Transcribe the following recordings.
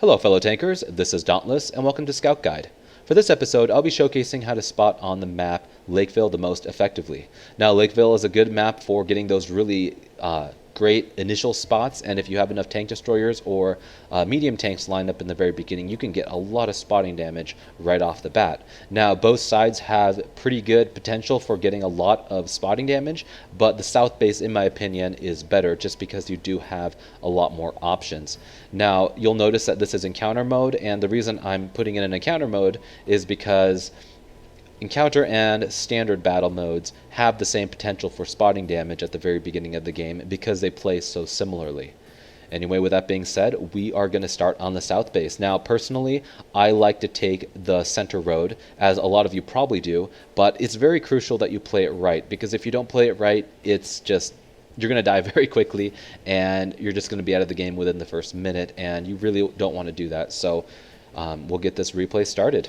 Hello fellow tankers, this is Dauntless and welcome to Scout Guide. For this episode, I'll be showcasing how to spot on the map Lakeville the most effectively. Now Lakeville is a good map for getting those really great initial spots, and if you have enough tank destroyers or medium tanks lined up in the very beginning, you can get a lot of spotting damage right off the bat. Now both sides have pretty good potential for getting a lot of spotting damage, but the south base in my opinion is better just because you do have a lot more options. Now you'll notice that this is encounter mode, and the reason I'm putting it in encounter mode is because encounter and standard battle modes have the same potential for spotting damage at the very beginning of the game because they play so similarly. Anyway, with that being said, we are going to start on the south base. Now, personally, I like to take the center road, as a lot of you probably do, but it's very crucial that you play it right, because if you don't play it right, it's just, you're going to die very quickly, and you're just going to be out of the game within the first minute, and you really don't want to do that. So we'll get this replay started.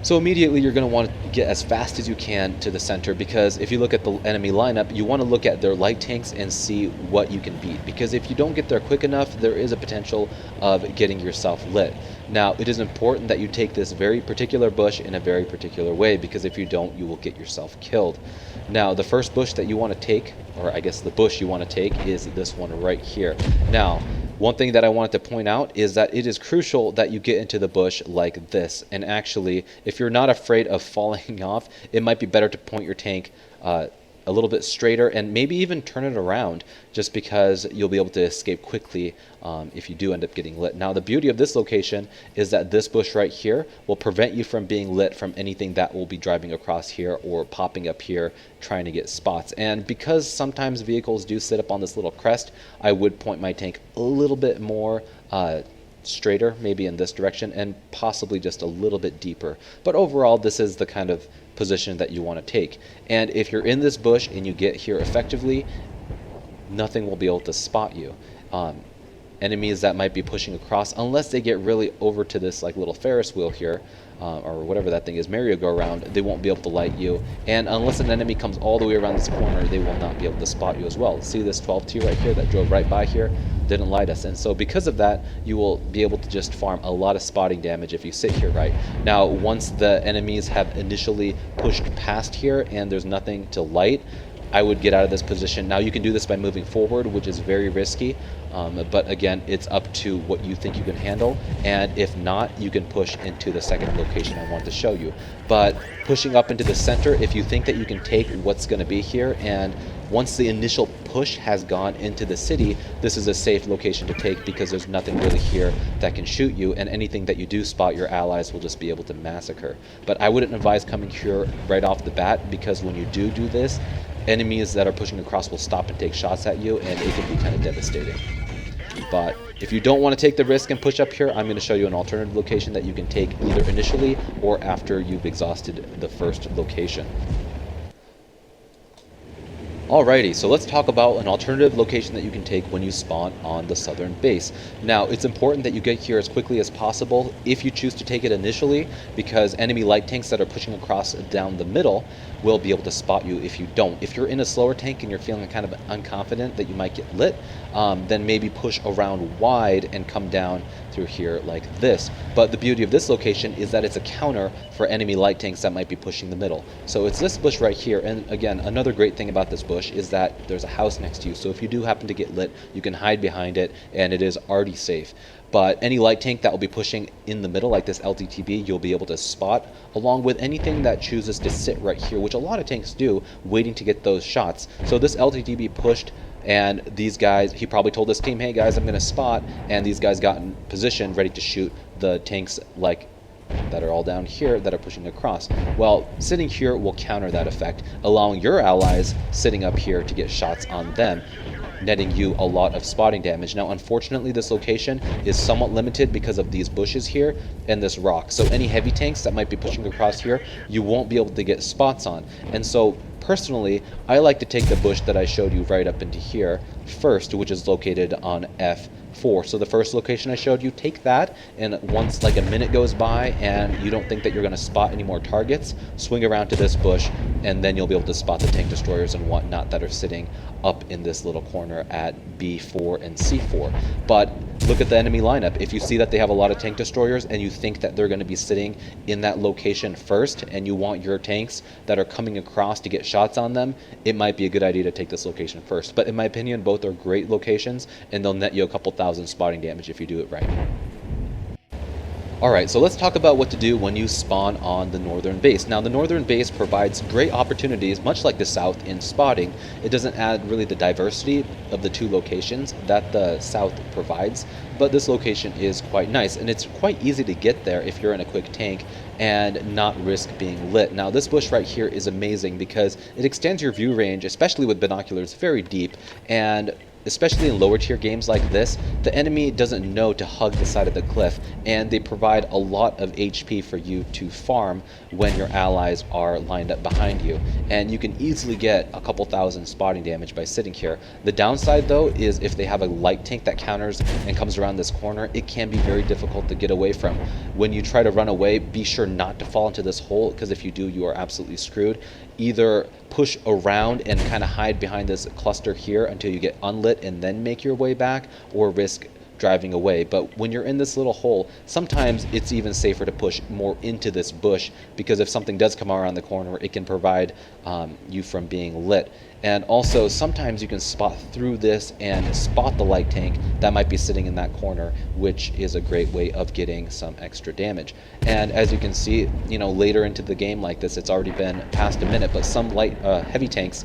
So immediately you're going to want to get as fast as you can to the center, because if you look at the enemy lineup, you want to look at their light tanks and see what you can beat, because if you don't get there quick enough, there is a potential of getting yourself lit. Now it is important that you take this very particular bush in a very particular way, because if you don't, you will get yourself killed. Now the first bush that you want to take, or I guess the bush you want to take, is this one right here. Now one thing that I wanted to point out is that it is crucial that you get into the bush like this. And actually, if you're not afraid of falling off, it might be better to point your tank a little bit straighter and maybe even turn it around, just because you'll be able to escape quickly if you do end up getting lit. Now the beauty of this location is that this bush right here will prevent you from being lit from anything that will be driving across here or popping up here trying to get spots. And because sometimes vehicles do sit up on this little crest, I would point my tank a little bit more straighter, maybe in this direction, and possibly just a little bit deeper. But overall, this is the kind of position that you want to take. And if you're in this bush and you get here effectively, nothing will be able to spot you. Enemies that might be pushing across, unless they get really over to this like little Ferris wheel here, or whatever that thing is, merry-go-round, they won't be able to light you. And unless an enemy comes all the way around this corner, they will not be able to spot you as well. See this 12T right here that drove right by here? Didn't light us. And so because of that, you will be able to just farm a lot of spotting damage if you sit here right. Now once the enemies have initially pushed past here and there's nothing to light, I would get out of this position. Now you can do this by moving forward, which is very risky, but again, it's up to what you think you can handle, and if not, you can push into the second location I want to show you. But pushing up into the center, if you think that you can take what's going to be here, and once the initial push has gone into the city, this is a safe location to take because there's nothing really here that can shoot you, and anything that you do spot, your allies will just be able to massacre. But I wouldn't advise coming here right off the bat, because when you do this, enemies that are pushing across will stop and take shots at you, and it can be kind of devastating. But if you don't want to take the risk and push up here, I'm going to show you an alternative location that you can take either initially or after you've exhausted the first location. Alrighty, so let's talk about an alternative location that you can take when you spawn on the southern base. Now, it's important that you get here as quickly as possible if you choose to take it initially, because enemy light tanks that are pushing across down the middle will be able to spot you if you don't. If you're in a slower tank and you're feeling kind of unconfident that you might get lit, then maybe push around wide and come down through here like this. But the beauty of this location is that it's a counter for enemy light tanks that might be pushing the middle. So it's this bush right here, and again, another great thing about this bush is that there's a house next to you, so if you do happen to get lit, you can hide behind it and it is already safe. But any light tank that will be pushing in the middle, like this LTTB, you'll be able to spot, along with anything that chooses to sit right here, which a lot of tanks do, waiting to get those shots. So this LTTB pushed, and these guys, he probably told this team, hey guys, I'm going to spot, and these guys got in position ready to shoot the tanks like that are all down here that are pushing across. Well, sitting here will counter that effect, allowing your allies sitting up here to get shots on them, netting you a lot of spotting damage. Now unfortunately, this location is somewhat limited because of these bushes here and this rock, so any heavy tanks that might be pushing across here, you won't be able to get spots on. And so Personally, I like to take the bush that I showed you right up into here first, which is located on F4. So the first location I showed you, take that, and once like a minute goes by and you don't think that you're going to spot any more targets, swing around to this bush, and then you'll be able to spot the tank destroyers and whatnot that are sitting up in this little corner at B4 and C4. But look at the enemy lineup. If you see that they have a lot of tank destroyers and you think that they're going to be sitting in that location first and you want your tanks that are coming across to get shots on them, it might be a good idea to take this location first. But in my opinion, both are great locations and they'll net you a couple thousand spotting damage if you do it right. Alright, so let's talk about what to do when you spawn on the northern base. Now, the northern base provides great opportunities, much like the south, in spotting. It doesn't add really the diversity of the two locations that the south provides, but this location is quite nice, and it's quite easy to get there if you're in a quick tank and not risk being lit. Now, this bush right here is amazing because it extends your view range, especially with binoculars, very deep, and especially in lower tier games like this, the enemy doesn't know to hug the side of the cliff, and they provide a lot of HP for you to farm when your allies are lined up behind you. And you can easily get a couple thousand spotting damage by sitting here. The downside though is if they have a light tank that counters and comes around this corner, it can be very difficult to get away from. When you try to run away, be sure not to fall into this hole, because if you do, you are absolutely screwed. Either push around and kind of hide behind this cluster here until you get unlit and then make your way back, or risk driving away. But when you're in this little hole, sometimes it's even safer to push more into this bush, because if something does come around the corner, it can provide you from being lit. And also, sometimes you can spot through this and spot the light tank that might be sitting in that corner, which is a great way of getting some extra damage. And as you can see, you know, later into the game like this, it's already been past a minute, but some heavy tanks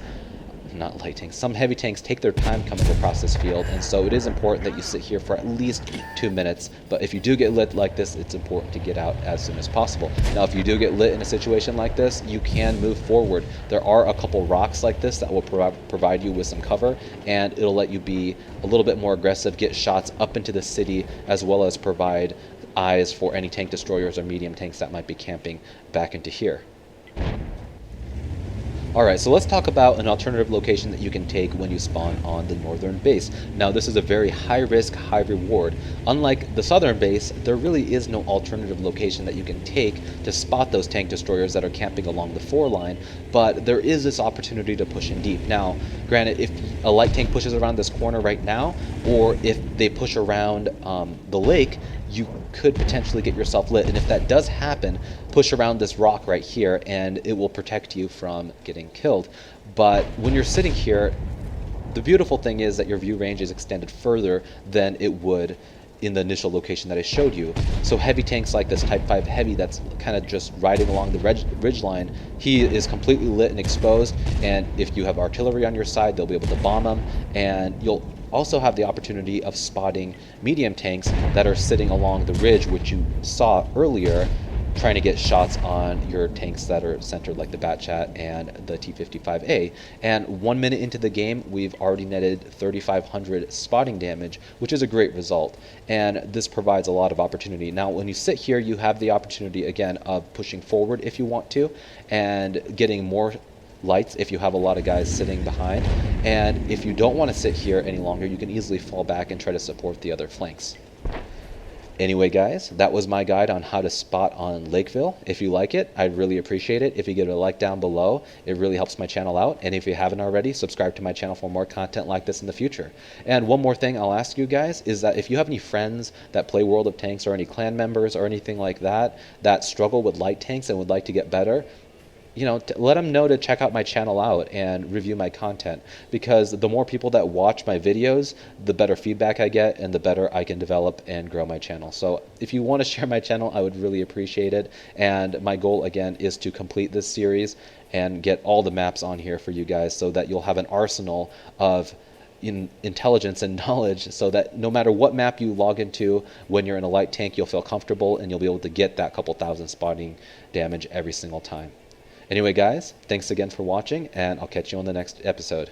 take their time coming across this field, and so it is important that you sit here for at least 2 minutes. But if you do get lit like this, it's important to get out as soon as possible. Now, if you do get lit in a situation like this, you can move forward. There are a couple rocks like this that will provide you with some cover, and it'll let you be a little bit more aggressive, get shots up into the city, as well as provide eyes for any tank destroyers or medium tanks that might be camping back into here. Alright, so let's talk about an alternative location that you can take when you spawn on the northern base. Now, this is a very high risk, high reward. Unlike the southern base, there really is no alternative location that you can take to spot those tank destroyers that are camping along the 4 line, but there is this opportunity to push in deep. Now, granted, if a light tank pushes around this corner right now, or if they push around the lake, you could potentially get yourself lit. And if that does happen, push around this rock right here and it will protect you from getting killed. But when you're sitting here, the beautiful thing is that your view range is extended further than it would in the initial location that I showed you. So heavy tanks like this Type 5 Heavy that's kind of just riding along the ridge line, he is completely lit and exposed, and if you have artillery on your side, they'll be able to bomb him, and you'll also have the opportunity of spotting medium tanks that are sitting along the ridge, which you saw earlier, trying to get shots on your tanks that are centered, like the Batchat and the T-55A. And 1 minute into the game, we've already netted 3,500 spotting damage, which is a great result. And this provides a lot of opportunity. Now, when you sit here, you have the opportunity, again, of pushing forward if you want to, and getting more lights if you have a lot of guys sitting behind. And if you don't want to sit here any longer, you can easily fall back and try to support the other flanks. Anyway, guys, that was my guide on how to spot on Lakeville. If you like it, I'd really appreciate it if you give it a like down below. It really helps my channel out. And if you haven't already, subscribe to my channel for more content like this in the future. And one more thing I'll ask you guys is that if you have any friends that play World of Tanks, or any clan members or anything like that that struggle with light tanks and would like to get better, you know, let them know to check out my channel out and review my content, because the more people that watch my videos, the better feedback I get and the better I can develop and grow my channel. So if you want to share my channel, I would really appreciate it. And my goal, again, is to complete this series and get all the maps on here for you guys, so that you'll have an arsenal of intelligence and knowledge, so that no matter what map you log into when you're in a light tank, you'll feel comfortable and you'll be able to get that couple thousand spotting damage every single time. Anyway, guys, thanks again for watching, and I'll catch you on the next episode.